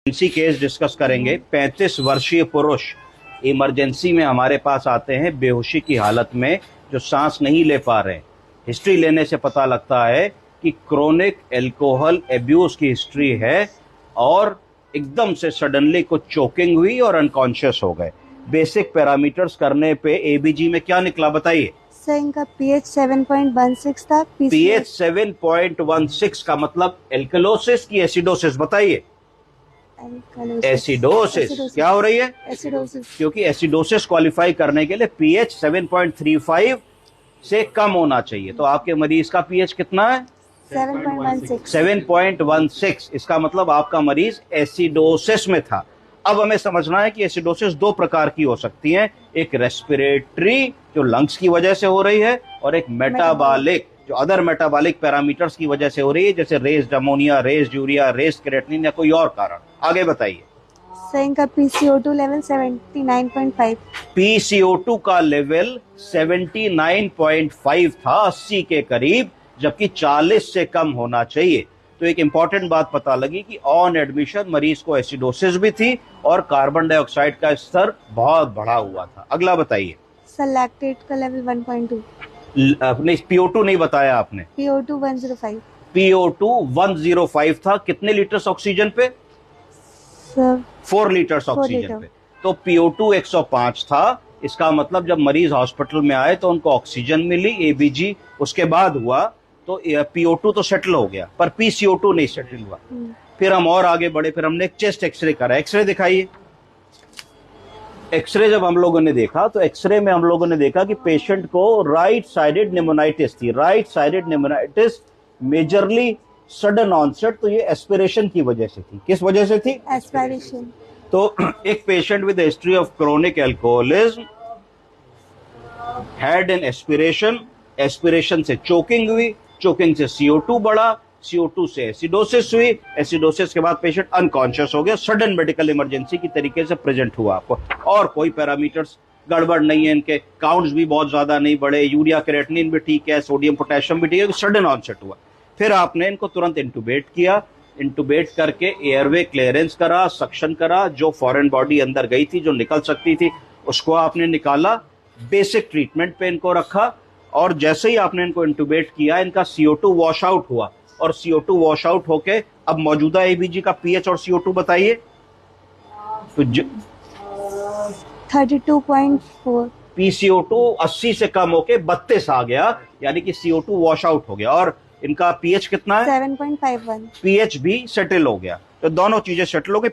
Emergency case discuss करेंगे। 35 वर्षीय पुरुष इमरजेंसी में हमारे पास आते हैं बेहोशी की हालत में, जो सांस नहीं ले पा रहे हैं। हिस्ट्री लेने से पता लगता है कि क्रोनिक एल्कोहल एब्यूज की हिस्ट्री है और एकदम से सडनली कुछ चोकिंग हुई और अनकॉन्शियस हो गए। बेसिक पैरामीटर्स करने पे एबीजी में क्या निकला बताइए। सर इनका पीएच 7.16 था। पीएच 7.16 का मतलब एल्कलोसिस की एसिडोसिस बताइए। एसिडोसिस क्या हो रही है? एसिडोसिस। क्योंकि एसिडोसिस क्वालिफाई करने के लिए पीएच 7.35 से कम होना चाहिए। तो आपके मरीज का पीएच कितना है? 7.16। इसका मतलब आपका मरीज एसिडोसिस में था। अब हमें समझना है कि एसिडोसिस दो प्रकार की हो सकती है, एक रेस्पिरेटरी जो लंग्स की वजह से हो रही है और एक मेटाबॉलिक जो अदर मेटाबॉलिक पैरामीटर्स की वजह से हो रही है, जैसे raised ammonia, raised urea, raised creatinine या कोई और कारण। आगे बताइए। सर इनका PCO2 लेवल 79.5। PCO2 का लेवल 79.5 था, 80 के करीब, जबकि 40 से कम होना चाहिए। तो एक इंपॉर्टेंट बात पता लगी कि ऑन एडमिशन मरीज को एसिडोसिस भी थी और कार्बन डाइऑक्साइड का स्तर बहुत बढ़ा हुआ था। अगला बताइए। सर लैक्टेट का लेवल 1.2। नहीं, PO2 नहीं बताया आपने। PO2 105। PO2 105 था। कितने लीटर्स ऑक्सीजन पे? सर 4 लीटर्स ऑक्सीजन पे। तो PO2 105 था। इसका मतलब जब मरीज हॉस्पिटल में आए तो उनको ऑक्सीजन मिली, एबीजी उसके बाद हुआ, तो PO2 तो सेटल हो गया, पर PCO2 नहीं सेटल हुआ। फिर हम और आगे बढ़े, फिर हमने एक चेस्ट एक्सरे करा। एक्सरे दिखाइए। एक्सरे जब हम लोगों ने देखा तो एक्सरे में हम लोगों ने देखा कि पेशेंट को राइट साइडेड निमोनाइटिस थी। Right sided pneumonitis majorly sudden onset, तो ये एस्पिरेशन की वजह से थी। किस वजह से थी? एस्पिरेशन। तो एक patient with history of chronic alcoholism had an aspiration, aspiration से चोकिंग हुई, चोकिंग से CO2 बढ़ा, CO2 से एसिडोसिस हुई, एसिडोसिस के बाद पेशेंट अनकॉन्शियस हो गया। सडन मेडिकल इमरजेंसी की तरीके से प्रेजेंट हुआ आपको, और कोई पैरामीटर्स गड़बड़ नहीं है, इनके काउंट्स भी बहुत ज्यादा नहीं बढ़े, यूरिया क्रिएटिनिन भी ठीक है, सोडियम पोटेशियम भी ठीक है, सडन ऑनसेट हुआ। फिर आपने इनको तुरंत इंटुबेट किया। इंटुबेट करके एयरवे क्लियरेंस करा, सक्शन करा, जो फॉरेन बॉडी अंदर गई थी, जो निकल सकती थी, उसको आपने निकाला। बेसिक ट्रीटमेंट पे इनको रखा और जैसे ही आपने इनको इंटुबेट किया, इनका CO2 वॉश आउट हुआ और CO2 वॉश आउट होके अब मौजूदा एबीजी का पीएच और CO2 बताइए। तो 32.4। PCO2 80 से कम होके 32 आ गया, यानी कि CO2 वॉश आउट हो गया। और इनका पीएच कितना है? 7.51। पीएच भी सेटल हो गया। तो दोनों चीजें सेटल हो गई।